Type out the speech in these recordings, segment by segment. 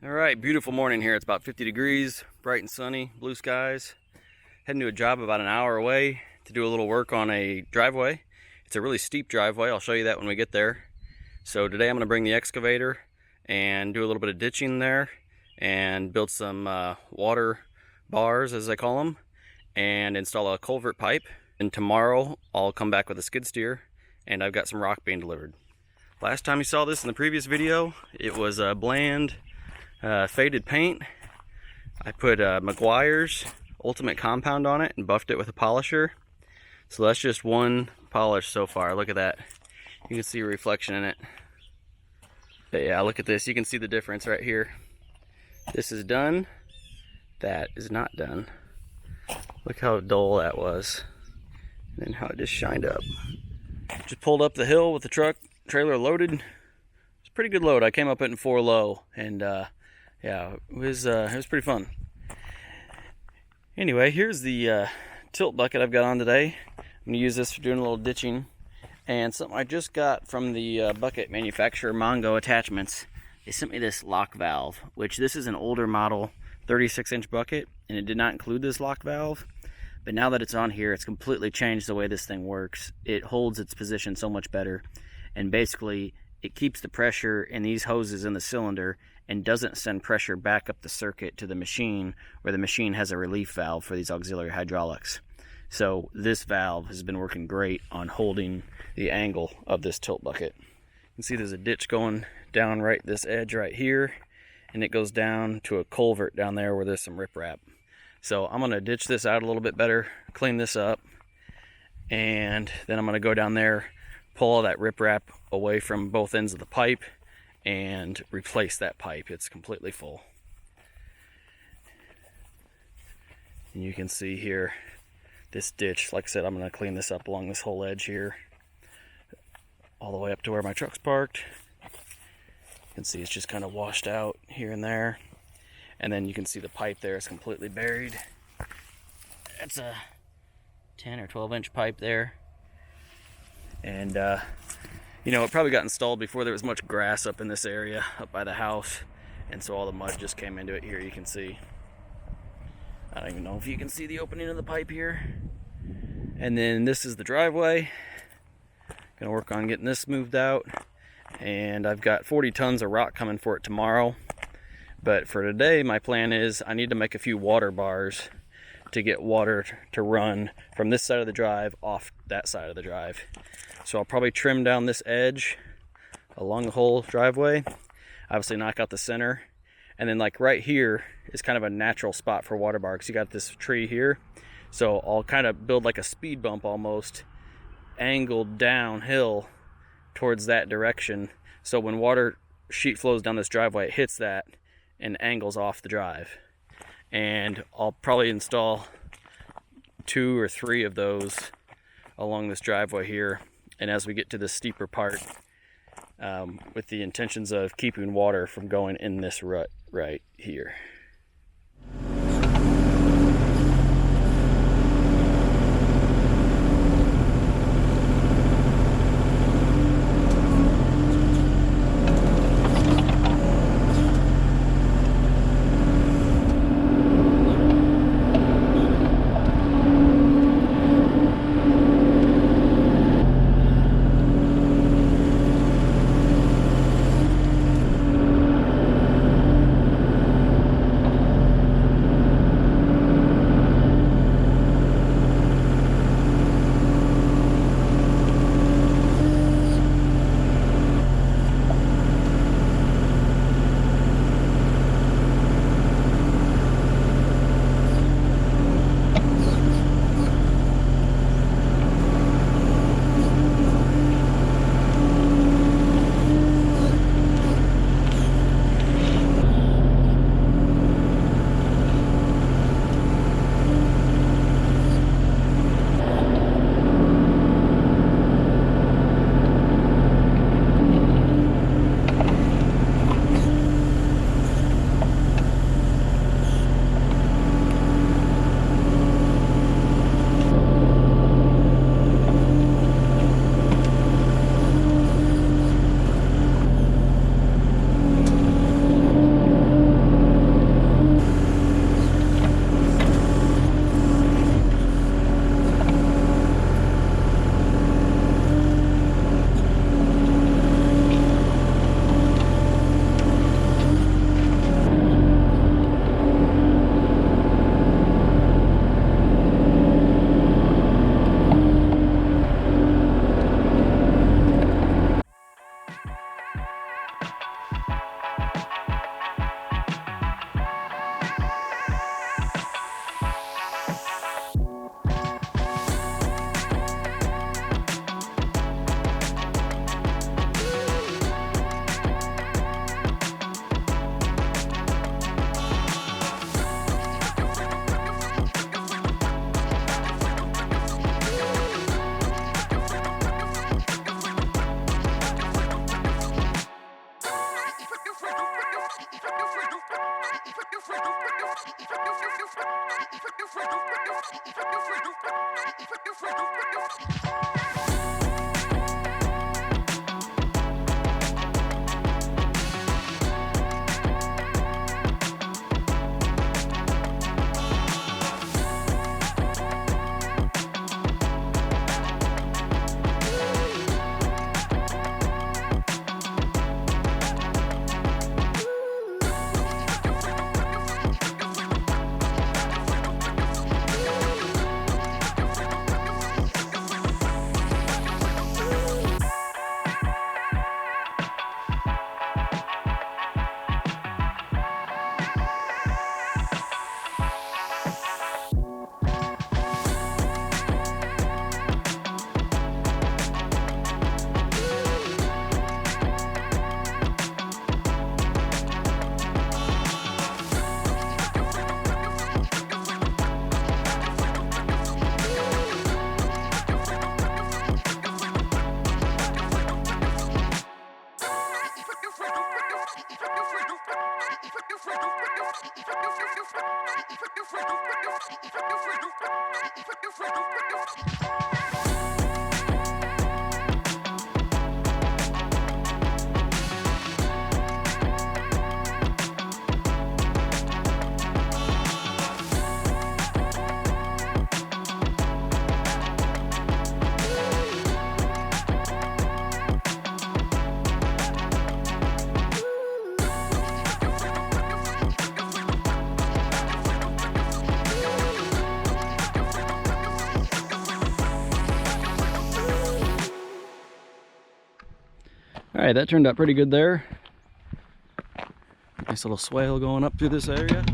All right, beautiful morning here. It's about 50 degrees, bright and sunny, blue skies. Heading to a job about an hour away to do a little work on a driveway. It's a really steep driveway. I'll show you that when we get there. So today I'm going to bring the excavator and do a little bit of ditching there and build some water bars, as they call them, and install a culvert pipe. And tomorrow I'll come back with a skid steer, and I've got some rock being delivered. Last time you saw this in the previous video, it was a bland faded paint. I put Meguiar's Ultimate Compound on it and buffed it with a polisher. So that's just one polish so far. Look at that. You can see a reflection in it. But yeah, look at this. You can see the difference right here. This is done. That is not done. Look how dull that was. And then how it just shined up. Just pulled up the hill with the truck, trailer loaded. It's a pretty good load. I came up in 4 low, and yeah, it was pretty fun. Anyway, here's the tilt bucket I've got on today. I'm going to use this for doing a little ditching. And something I just got from the bucket manufacturer, Mongo Attachments. They sent me this lock valve, which this is an older model 36-inch bucket, and it did not include this lock valve. But now that it's on here, it's completely changed the way this thing works. It holds its position so much better, and basically it keeps the pressure in these hoses in the cylinder and doesn't send pressure back up the circuit to the machine, where the machine has a relief valve for these auxiliary hydraulics. So this valve has been working great on holding the angle of this tilt bucket. You can see there's a ditch going down right this edge right here, and it goes down to a culvert down there where there's some riprap. So I'm going to ditch this out a little bit better, clean this up, and then I'm going to go down there, pull all that riprap away from both ends of the pipe, and replace that pipe. It's completely full. And you can see here this ditch. Like I said, I'm going to clean this up along this whole edge here, all the way up to where my truck's parked. You can see it's just kind of washed out here and there. And then you can see the pipe there is completely buried. That's a 10 or 12 inch pipe there. And you know, it probably got installed before there was much grass up in this area, up by the house. And so all the mud just came into it here, you can see. I don't even know if you can see the opening of the pipe here. And then this is the driveway. Gonna work on getting this moved out. And I've got 40 tons of rock coming for it tomorrow. But for today, my plan is I need to make a few water bars to get water to run from this side of the drive off that side of the drive. So I'll probably trim down this edge along the whole driveway, obviously knock out the center, and then like right here is kind of a natural spot for water bar because you got this tree here. So I'll kind of build like a speed bump almost, angled downhill towards that direction. So when water sheet flows down this driveway, it hits that and angles off the drive. And I'll probably install 2 or 3 of those along this driveway here. And as we get to the steeper part, with the intentions of keeping water from going in this rut right here. All right, that turned out pretty good there. Nice little swale going up through this area.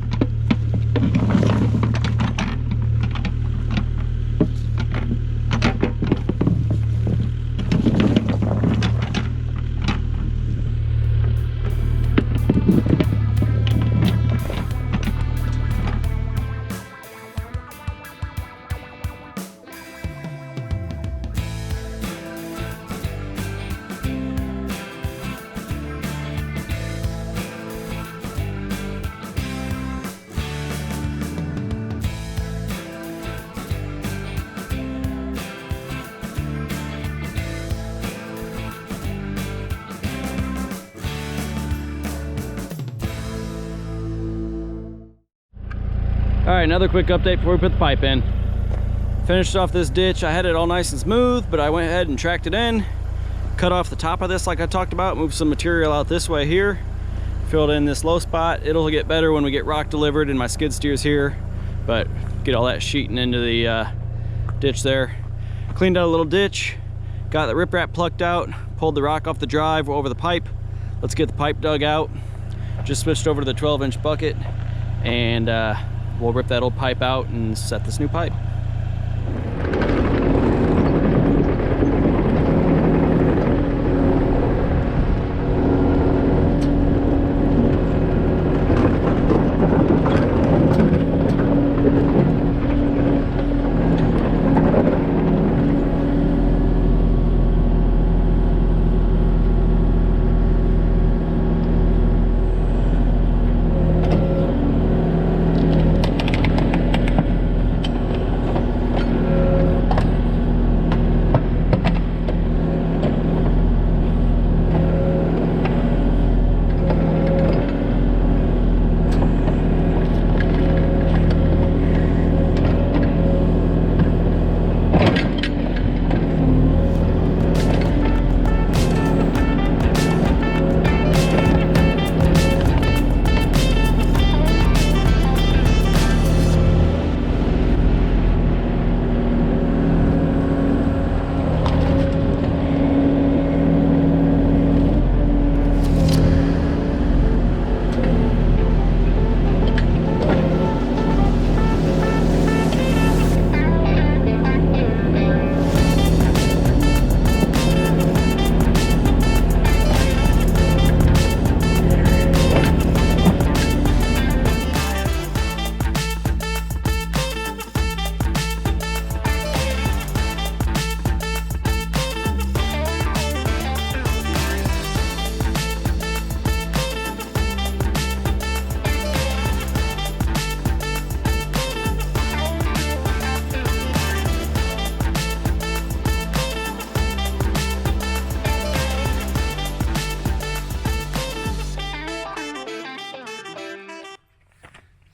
All right, another quick update before we put the pipe in. Finished off this ditch. I had it all nice and smooth, but I went ahead and tracked it in, cut off the top of this like I talked about, moved some material out this way here, filled in this low spot. It'll get better when we get rock delivered and my skid steer's here, but get all that sheeting into the ditch there. Cleaned out a little ditch, got the riprap plucked out, pulled the rock off the drive over the pipe. Let's get the pipe dug out. Just switched over to the 12-inch bucket, and we'll rip that old pipe out and set this new pipe.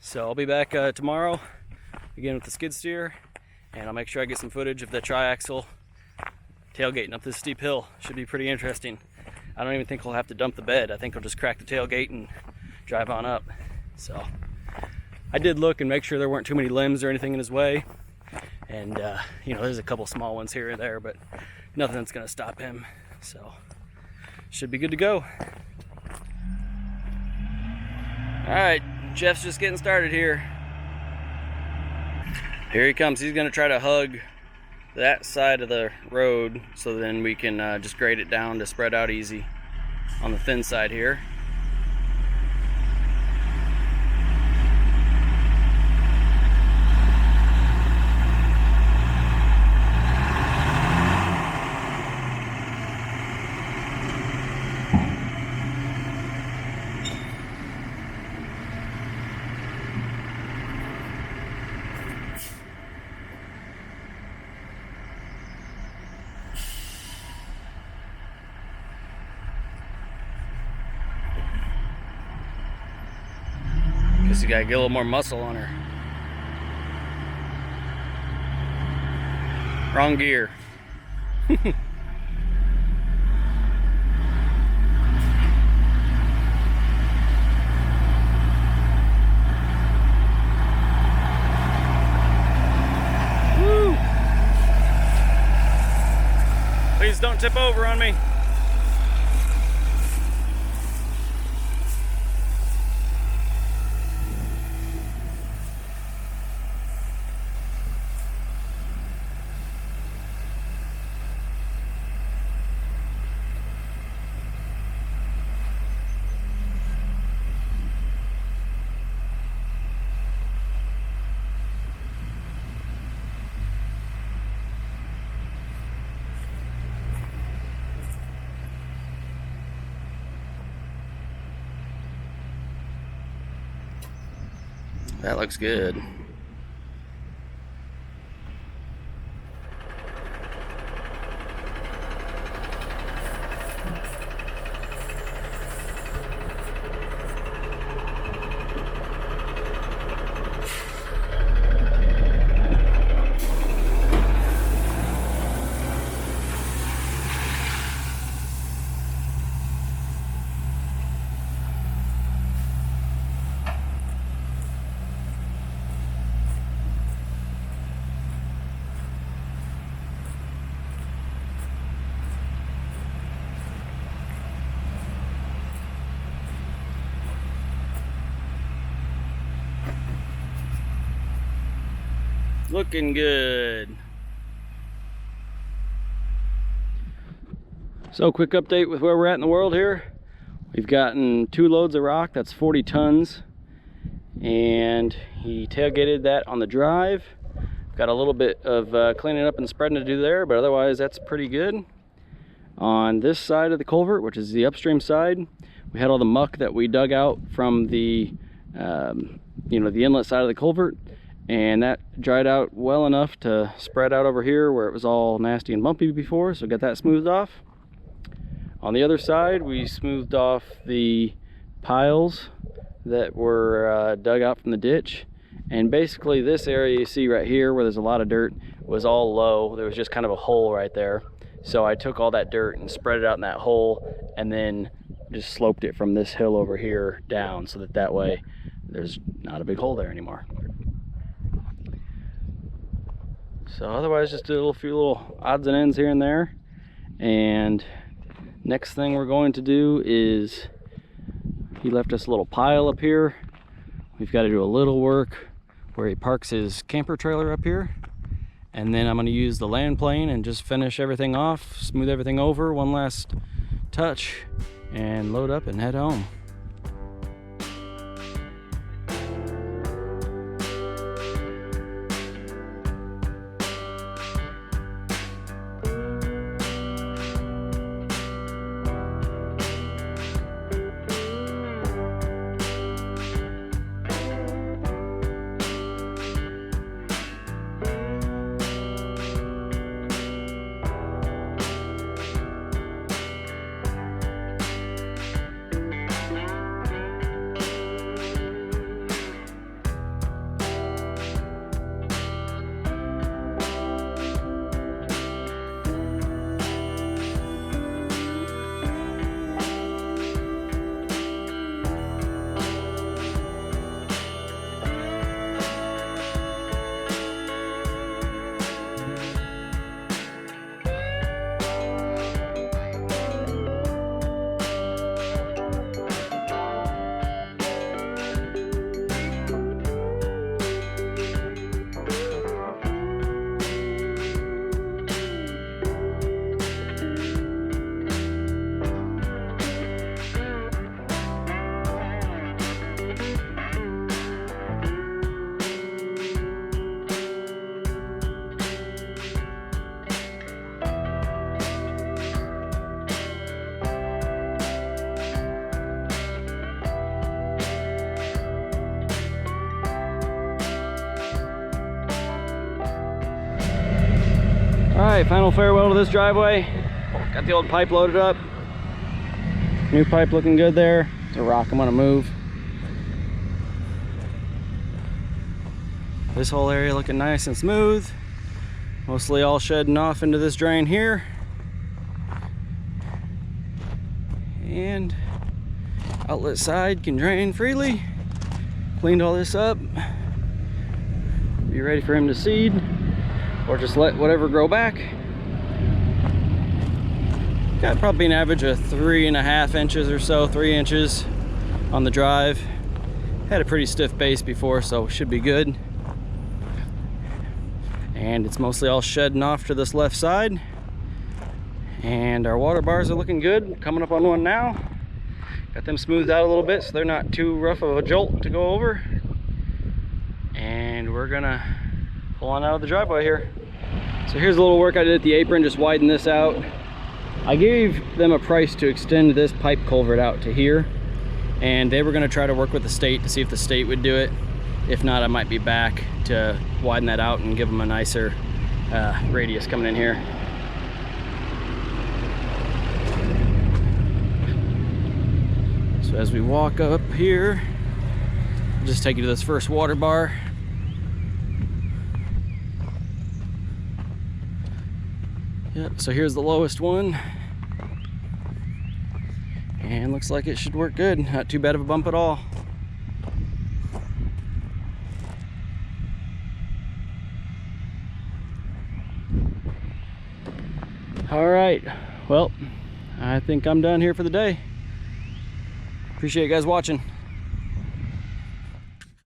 So I'll be back tomorrow again with the skid steer, and I'll make sure I get some footage of the triaxle tailgating up this steep hill. Should be pretty interesting. I don't even think we'll have to dump the bed. I think we'll just crack the tailgate and drive on up. So I did look and make sure there weren't too many limbs or anything in his way. And you know, there's a couple small ones here or there, but nothing that's gonna stop him. So should be good to go. All right, Jeff's just getting started here. Here he comes. He's gonna try to hug that side of the road so then we can just grade it down to spread out easy on the thin side here. Guess you gotta get a little more muscle on her. Wrong gear. Woo! Please don't tip over on me. That looks good. Looking good. So quick update with where we're at in the world here. We've gotten 2 loads of rock, that's 40 tons. And he tailgated that on the drive. Got a little bit of cleaning up and spreading to do there, but otherwise that's pretty good. On this side of the culvert, which is the upstream side, we had all the muck that we dug out from the you know, the inlet side of the culvert, and that dried out well enough to spread out over here where it was all nasty and bumpy before, so got that smoothed off. On the other side, we smoothed off the piles that were dug out from the ditch, and basically this area you see right here where there's a lot of dirt was all low. There was just kind of a hole right there, so I took all that dirt and spread it out in that hole and then just sloped it from this hill over here down so that that way there's not a big hole there anymore. So otherwise just did a few little odds and ends here and there. And next thing we're going to do is, he left us a little pile up here. We've got to do a little work where he parks his camper trailer up here. And then I'm going to use the land plane and just finish everything off, smooth everything over, one last touch, and load up and head home. Alright, final farewell to this driveway. Got the old pipe loaded up. New pipe looking good there. It's a rock I'm gonna move. This whole area looking nice and smooth. Mostly all shedding off into this drain here. And outlet side can drain freely. Cleaned all this up. Be ready for him to seed, or just let whatever grow back. Got probably an average of 3.5 inches or so, 3 inches on the drive. Had a pretty stiff base before, so should be good. And it's mostly all shedding off to this left side. And our water bars are looking good. Coming up on one now. Got them smoothed out a little bit so they're not too rough of a jolt to go over. And we're gonna pull on out of the driveway here. So here's a little work I did at the apron, just widen this out. I gave them a price to extend this pipe culvert out to here, and they were gonna try to work with the state to see if the state would do it. If not, I might be back to widen that out and give them a nicer radius coming in here. So as we walk up here, I'll just take you to this first water bar. Yep, so here's the lowest one. And looks like it should work good. Not too bad of a bump at all. All right, well, I think I'm done here for the day. Appreciate you guys watching.